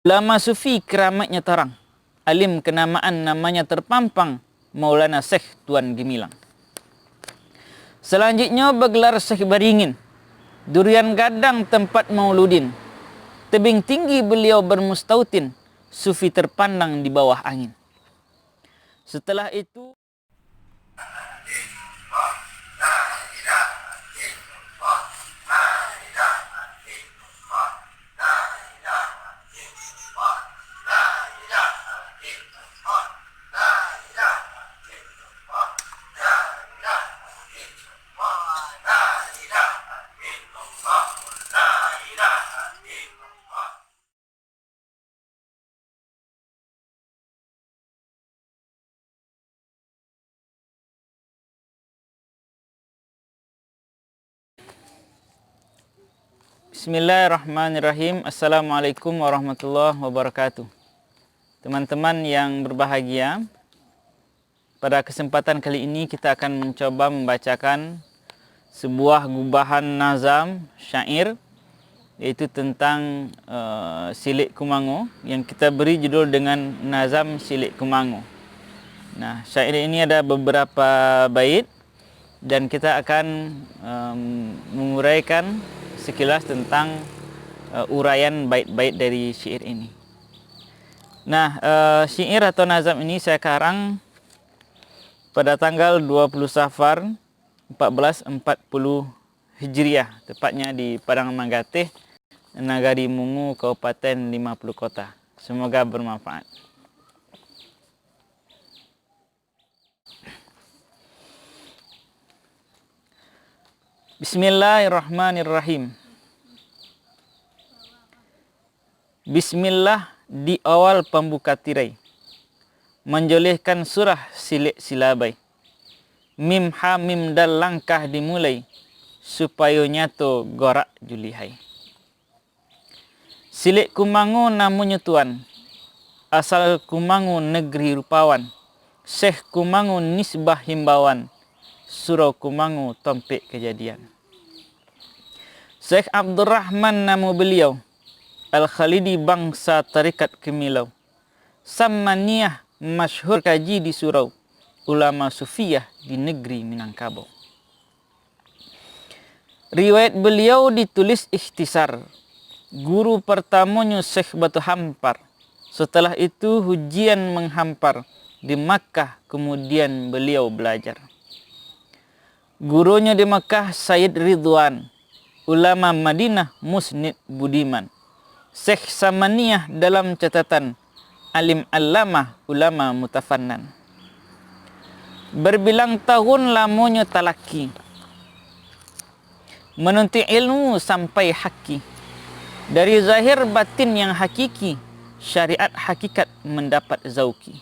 Ulama sufi keramatnya terang, alim kenamaan namanya terpampang, Maulana Syekh Tuan Gemilang. Selanjutnya bergelar Syekh Baringin, durian gadang tempat mauludin. Tebing tinggi beliau bermustautin, sufi terpandang di bawah angin. Setelah itu Bismillahirrahmanirrahim. Assalamualaikum warahmatullahi wabarakatuh. Teman-teman yang berbahagia, pada kesempatan kali ini kita akan mencoba membacakan sebuah gubahan nazam syair, yaitu tentang Silik Kumangu, yang kita beri judul dengan Nazam Silik Kumangu. Nah, syair ini ada beberapa bait dan kita akan menguraikan sekilas tentang uraian bait-bait dari syair ini. Nah, syair atau nazam ini saya karang pada tanggal 20 Safar 1440 Hijriah, tepatnya di Padang Mangateh, Nagari Mungu, Kabupaten 50 Kota. Semoga bermanfaat. Bismillahirrahmanirrahim. Bismillah di awal pembuka tirai, menjolehkan surah silik silabai. Mim ha mim dal langkah dimulai, supaya nyato gorak julihai. Silik Kumangu namanya tuan, asal Kumangu negeri rupawan. Syekh Kumangu nisbah himbauan, surau Kumangu tompek kejadian. Syekh Abdurrahman nama beliau, Al-Khalidi bangsa tarikat Kemilau. Samaniyah masyhur kaji di surau, ulama sufiyah di negeri Minangkabau. Riwayat beliau ditulis ikhtisar. Guru pertamanya Syekh Batu Hampar. Setelah itu hujian menghampar di Makkah, kemudian beliau belajar. Gurunya di Makkah Sayyid Ridwan, ulama Madinah Musnid Budiman. Syekh Samaniyah dalam catatan, alim allamah ulama mutafannan. Berbilang tahun lamanya talaki, menuntut ilmu sampai haki. Dari zahir batin yang hakiki, syariat hakikat mendapat zauki.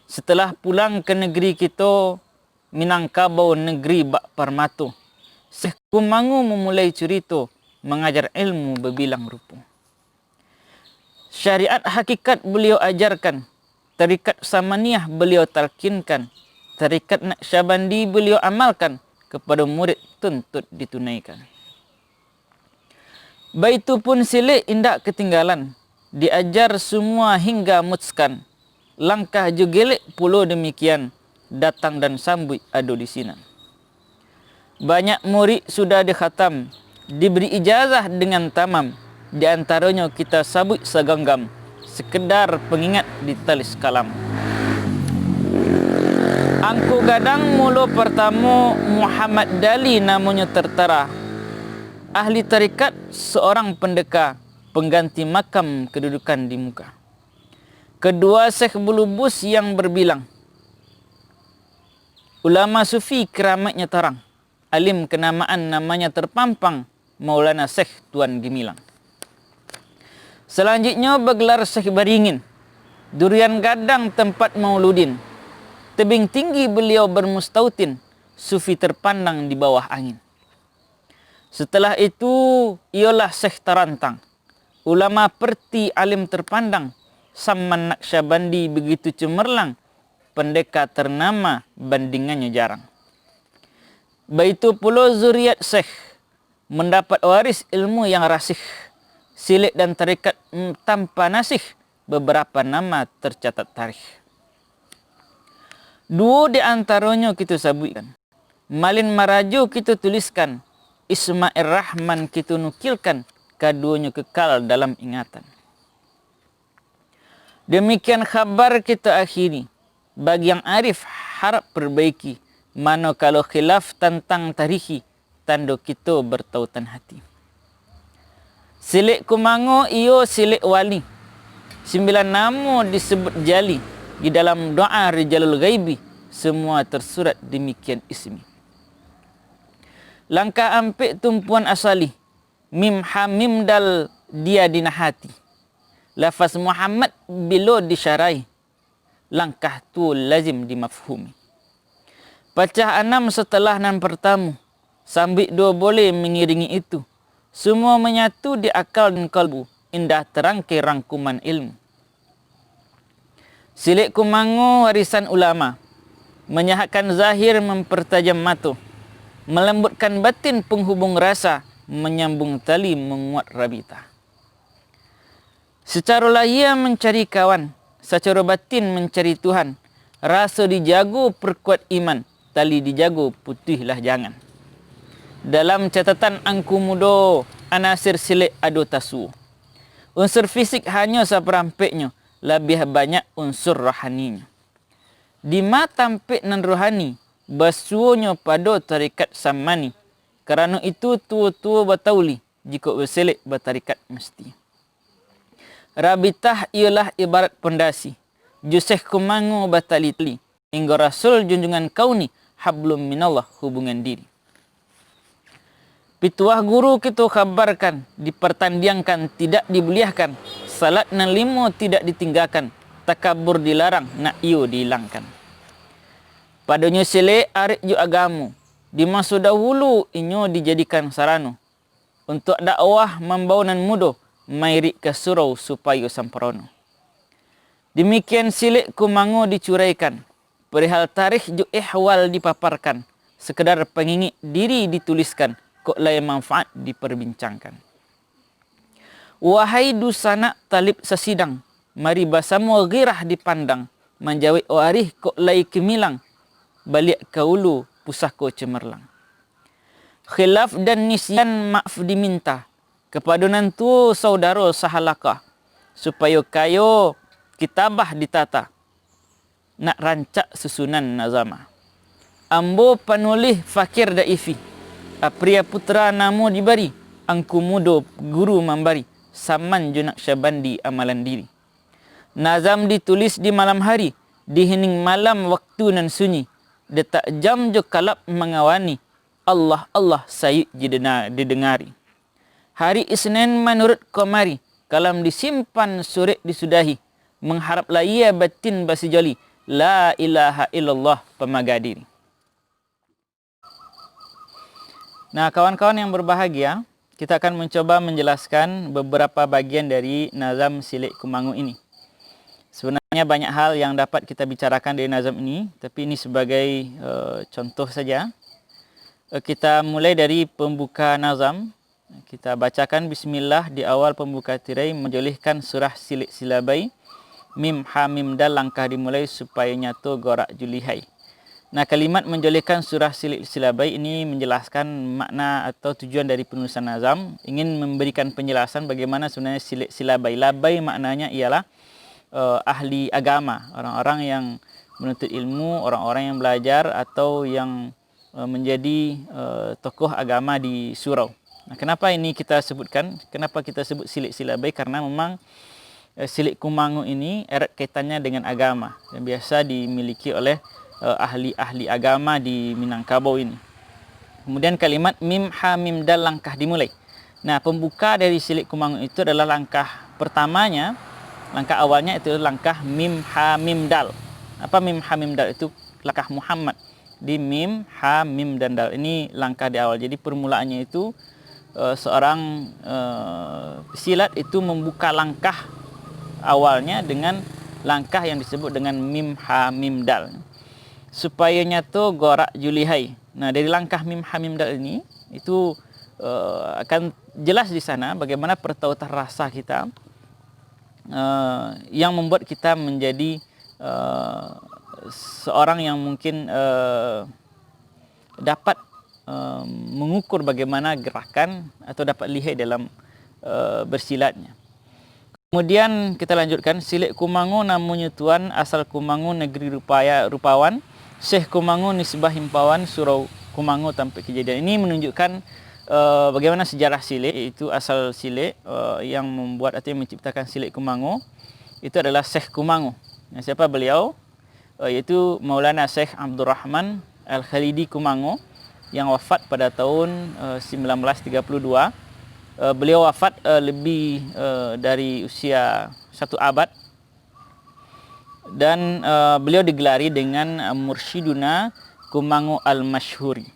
Setelah pulang ke negeri kita, Minangkabau negeri bak permatu, Syekh Kumangu memulai cerita, mengajar ilmu berbilang rupa. Syariat hakikat beliau ajarkan, tarikat Samaniyah beliau talkinkan, tarikat Naqsyabandi beliau amalkan, kepada murid tuntut ditunaikan. Baitu pun silik indak ketinggalan, diajar semua hingga mutskan. Langkah jugelik pulau demikian, datang dan sambut adu di sini. Banyak murid sudah dikhatam, diberi ijazah dengan tamam. Di antaranya kita sabut segenggam, sekedar pengingat di talis kalam. Angku gadang mula pertama Muhammad Dali namanya tertera. Ahli tarikat, seorang pendekar, pengganti makam kedudukan di muka. Kedua Syekh Bulubus yang berbilang, ulama sufi keramatnya terang, alim kenamaan namanya terpampang, Maulana Syekh Tuan Gemilang. Selanjutnya bergelar Syekh Baringin, durian gadang tempat mauludin. Tebing tinggi beliau bermustautin, sufi terpandang di bawah angin. Setelah itu ialah Syekh Tarantang, ulama perti alim terpandang. Saman Naqsyabandi begitu cemerlang, pendekar ternama bandingannya jarang. Baitu pula zuriat Syekh, mendapat waris ilmu yang rasih. silik dan tarikat tanpa nasih, beberapa nama tercatat tarikh. Dua di antaranya kita sabutkan. Malin Maraju kita tuliskan, Ismail Rahman kita nukilkan, keduanya kekal dalam ingatan. Demikian khabar kita akhiri. Bagi yang arif harap perbaiki, mana kalau khilaf tentang tarikhi, tanda kita bertautan hati. Silik Kumango iyo silik wali. 9 nama disebut jali. Di dalam doa Rijalul Ghaibi, semua tersurat demikian ismi. Langkah ampik tumpuan asali, mim ha mim dal dia dinahati. Lafaz Muhammad bila disyarai, langkah tu lazim dimafhumi. Pecah 6 setelah nan pertama, sambil 2 boleh mengiringi itu. Semua menyatu di akal dan kalbu, indah terangkai rangkuman ilmu. Silik Kumango warisan ulama, menyahatkan zahir mempertajam mata, melembutkan batin penghubung rasa, menyambung tali menguat rabita. Secara lahir mencari kawan, secara batin mencari Tuhan. Rasa dijago perkuat iman, tali dijago putihlah jangan. Dalam catatan angku muda, anasir silik ado tasu. Unsur fisik hanya seperampiknya, lebih banyak unsur rohaninya. Di mata tampik nan rohani, basuhnya pada tarikat samani. Kerana itu tua-tua batauli, jika berselik bertarikat mesti. Rabitah ialah ibarat pondasi. Juseh Kumango batalitli. Hingga Rasul junjungan kauni, hablum minallah hubungan diri. Pituah guru kita khabarkan, dipertandingkan, tidak dibuliahkan. Salat nan 5 tidak ditinggalkan. Takabur dilarang, nak iyo dihilangkan. Padanya silik arik ju agamu. Di masa dahulu, inyo dijadikan sarana. Untuk dakwah membaunan muda, mairik ke surau supaya samperono. Demikian silik Kumango dicuraikan. Perihal tarikh ju ihwal dipaparkan. Sekedar pengingit diri dituliskan. Kok lain manfaat diperbincangkan. Wahai dusana talib sesidang, mari basamu ghirah dipandang. Menjawab warih kok lain kemilang. Balik kaulu pusako cemerlang. Khilaf dan nisyan maaf diminta. Kepada nantu saudara sahalakah. Supaya kayo kitabah ditata. Nak rancak susunan nazama. Ambo panulih fakir daifi. Apria putra namo dibari. Angku mudo guru membari. Saman junak syabandi amalan diri. Nazam ditulis di malam hari. Di hening malam waktu nan sunyi. Detak jam jo kalap mengawani. Allah Allah sayyid didengari. Hari Isnin menurut Qamari. Kalam disimpan sore disudahi. Mengharap ia batin basi joli. La ilaha illallah pemagadiri. Nah, kawan-kawan yang berbahagia, kita akan mencoba menjelaskan beberapa bagian dari nazam silik Kumango ini. Sebenarnya banyak hal yang dapat kita bicarakan dari nazam ini, tapi ini sebagai contoh saja. Kita mulai dari pembuka nazam. Kita bacakan bismillah di awal pembuka tirai, menjolihkan surah silik silabai. Mim ha mim dal langkah dimulai supaya nyata gorak julihai. Nah, kalimat menjolihkan surah silik silabai ini menjelaskan makna atau tujuan dari penulisan nazam. Ingin memberikan penjelasan bagaimana sebenarnya silik silabai. Labai maknanya ialah ahli agama, orang-orang yang menuntut ilmu, orang-orang yang belajar atau yang menjadi tokoh agama di surau. Nah, kenapa ini kita sebutkan? Kenapa kita sebut silik silabai? Karena memang silik Kumango ini erat kaitannya dengan agama dan biasa dimiliki oleh ahli-ahli agama di Minangkabau ini. Kemudian kalimat mim ha mim dal langkah dimulai. Nah, pembuka dari silik Kumango itu adalah langkah pertamanya, langkah awalnya itu langkah mim ha mim dal. Apa mim ha mim dal? Itu langkah Muhammad di mim ha mim dan dal. Ini langkah di awal. Jadi permulaannya itu seorang silat itu membuka langkah awalnya dengan langkah yang disebut dengan mim ha mim dal. Supaya nyata gorak julihai. Nah, dari langkah mim ha mim dal ini itu akan jelas di sana bagaimana pertautan rasa kita yang membuat kita menjadi seorang yang mungkin dapat mengukur bagaimana gerakan atau dapat lihat dalam bersilatnya. Kemudian kita lanjutkan, Silik Kumangu namanya tuan, asal Kumangu negeri rupawan, Syekh Kumangu nisbah himpawan, surau Kumangu tanpa kejadian. Ini menunjukkan bagaimana sejarah Silik, itu asal Silik yang membuat atau yang menciptakan Silik Kumangu itu adalah Syekh Kumangu. Siapa beliau? Yaitu Maulana Syekh Abdul Rahman Al-Khalidi Kumangu yang wafat pada tahun 1932. Beliau wafat lebih dari usia 1 abad, dan beliau digelari dengan Mursyiduna Kumangu Al-Masyhuri.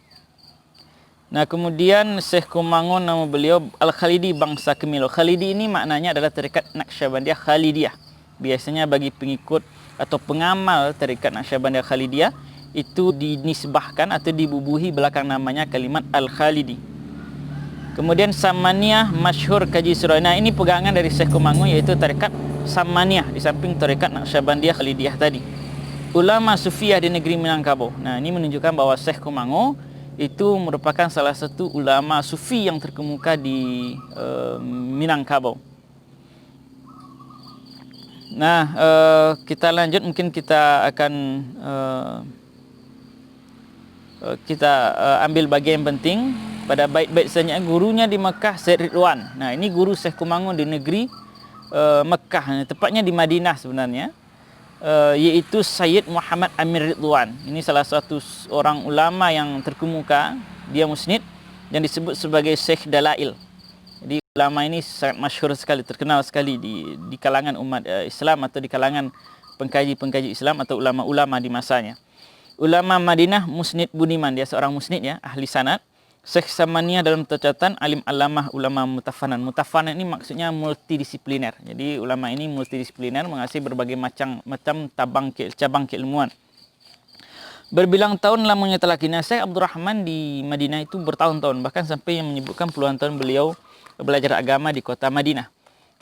Nah, kemudian Syekh Kumangu nama beliau Al-Khalidi bangsa Kemilo. Khalidi ini maknanya adalah tarekat Naqsyabandiyah Khalidiyah. Biasanya bagi pengikut atau pengamal tarekat Naqsyabandiyah Khalidiyah itu dinisbahkan atau dibubuhi belakang namanya kalimat Al-Khalidi. Kemudian Samaniyah masyhur kaji surau. Nah, ini pegangan dari Syekh Kumangu, yaitu tarekat Samaniyah di samping tarekat Naqsyabandiyah Khalidiyah tadi. Ulama Sufiyah di negeri Minangkabau. Nah, ini menunjukkan bahwa Syekh Kumangu itu merupakan salah satu ulama sufi yang terkemuka di Minangkabau. Nah, kita lanjut, mungkin kita akan ambil bagian yang penting. Pada bait-bait selanjutnya, gurunya di Mekah Said Ridwan. Nah, ini guru Syekh Kumangu di negeri Mekah, tepatnya di Madinah sebenarnya, yaitu Sayyid Muhammad Amir Ridwan. Ini salah satu orang ulama yang terkemuka, dia musnid dan disebut sebagai Syekh Dalail. Jadi ulama ini sangat masyhur sekali, terkenal sekali di kalangan umat Islam atau di kalangan pengkaji-pengkaji Islam atau ulama-ulama di masanya. Ulama Madinah, musnid budiman, dia seorang musnid ya, ahli sanad. Syekh Samaniyah dalam tercatatan alim alamah ulama mutafanan. Mutafanan ini maksudnya multidisipliner. Jadi ulama ini multidisipliner, menguasai berbagai macam cabang keilmuan. Berbilang tahun lamanya telah kini Syekh Abdul Rahman di Madinah itu bertahun-tahun, bahkan sampai yang menyebutkan puluhan tahun beliau belajar agama di kota Madinah.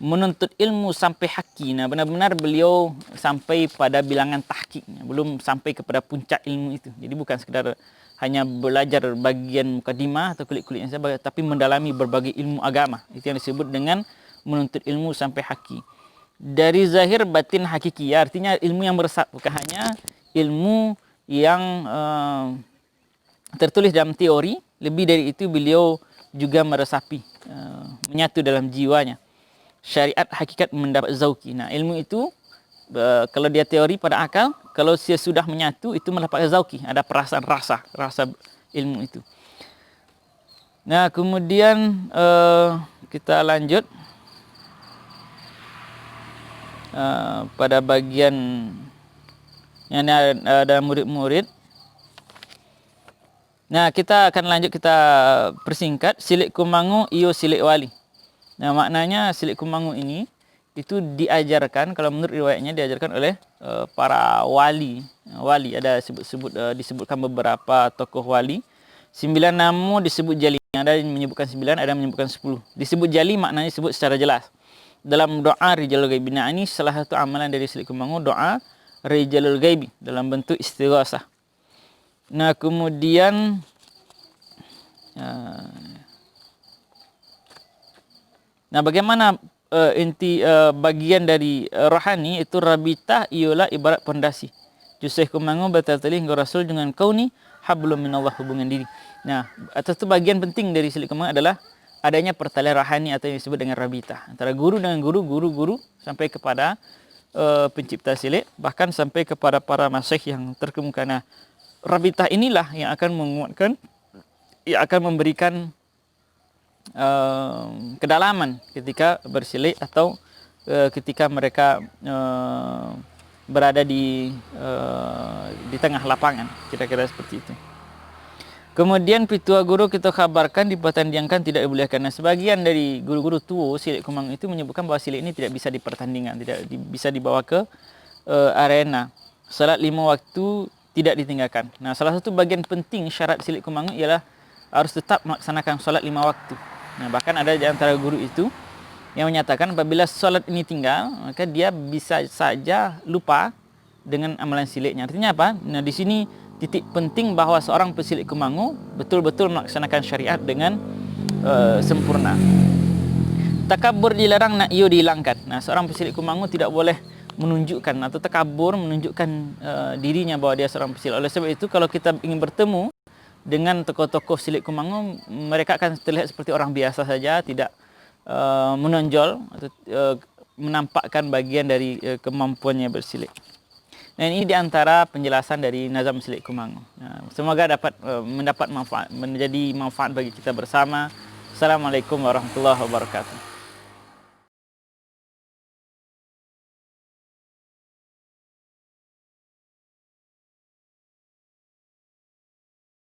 Menuntut ilmu sampai haki. Nah, benar-benar beliau sampai pada bilangan tahqiq, belum sampai kepada puncak ilmu itu. Jadi bukan sekedar hanya belajar bagian mukadimah atau kulit-kulit yang saja, tapi mendalami berbagai ilmu agama. Itu yang disebut dengan menuntut ilmu sampai haki. Dari zahir batin hakiki, artinya ilmu yang meresap, bukan hanya ilmu yang tertulis dalam teori. Lebih dari itu, beliau juga meresapi, menyatu dalam jiwanya. Syariat hakikat mendapat zauki. Nah, ilmu itu kalau dia teori pada akal, kalau dia sudah menyatu itu mendapatkan zauki, ada perasaan rasa ilmu itu. Nah, kemudian kita lanjut pada bagian yang ada murid-murid. Nah, kita akan lanjut, kita persingkat. Silik Kumangu iyo silik wali. Nah, maknanya Silik Kumangu ini itu diajarkan, kalau menurut riwayatnya diajarkan oleh para wali. Ada disebutkan beberapa tokoh wali. 9 nama disebut jali. Ada yang menyebutkan 9, ada yang menyebutkan 10. Disebut jali maknanya disebut secara jelas. Dalam doa Rijalul Ghaibi. Nah, ini salah satu amalan dari Silik Kumangu, doa Rijalul Ghaibi dalam bentuk istighasah. Nah, kemudian bagaimana inti bagian dari rohani itu rabitah ialah ibarat pondasi. Syekh Kumangu bertali hingga Rasul dengan kauni hablum minallah, hubungan diri. Nah, atas itu bagian penting dari Silik Kumangu adalah adanya pertalian rohani atau yang disebut dengan rabitah antara guru dengan guru sampai kepada pencipta Silik, bahkan sampai kepada para masyayikh yang terkemuka. Nah, rabitah inilah yang akan menguatkan, yang akan memberikan kedalaman ketika bersilik atau ketika mereka berada di tengah lapangan, kira-kira seperti itu. Kemudian pitua guru kita kabarkan dipertandingkan tidak dibolehkan. Nah, sebagian dari guru-guru tua Silik Kumangu itu menyebutkan bahawa silik ini tidak bisa dipertandingkan, tidak bisa dibawa ke arena. Salat 5 waktu tidak ditinggalkan. Nah, salah satu bagian penting syarat Silik Kumangu ialah harus tetap melaksanakan solat 5 waktu. Nah, bahkan ada di antara guru itu yang menyatakan apabila solat ini tinggal, maka dia bisa saja lupa dengan amalan siliknya. Artinya apa? Nah, di sini titik penting bahwa seorang pesilik kumangu betul-betul melaksanakan syariat dengan sempurna. Takabur dilarang, na'yu dihilangkan. Nah, seorang pesilik kumangu tidak boleh menunjukkan atau takabur menunjukkan dirinya bahwa dia seorang pesilik. Oleh sebab itu, kalau kita ingin bertemu dengan tokoh-tokoh silik kumangu, mereka akan terlihat seperti orang biasa saja, tidak menonjol atau menampakkan bagian dari kemampuannya bersilik. Nah, ini diantara penjelasan dari Nazam Silik Kumangu. Nah, semoga dapat mendapat manfaat, menjadi manfaat bagi kita bersama. Assalamualaikum warahmatullahi wabarakatuh.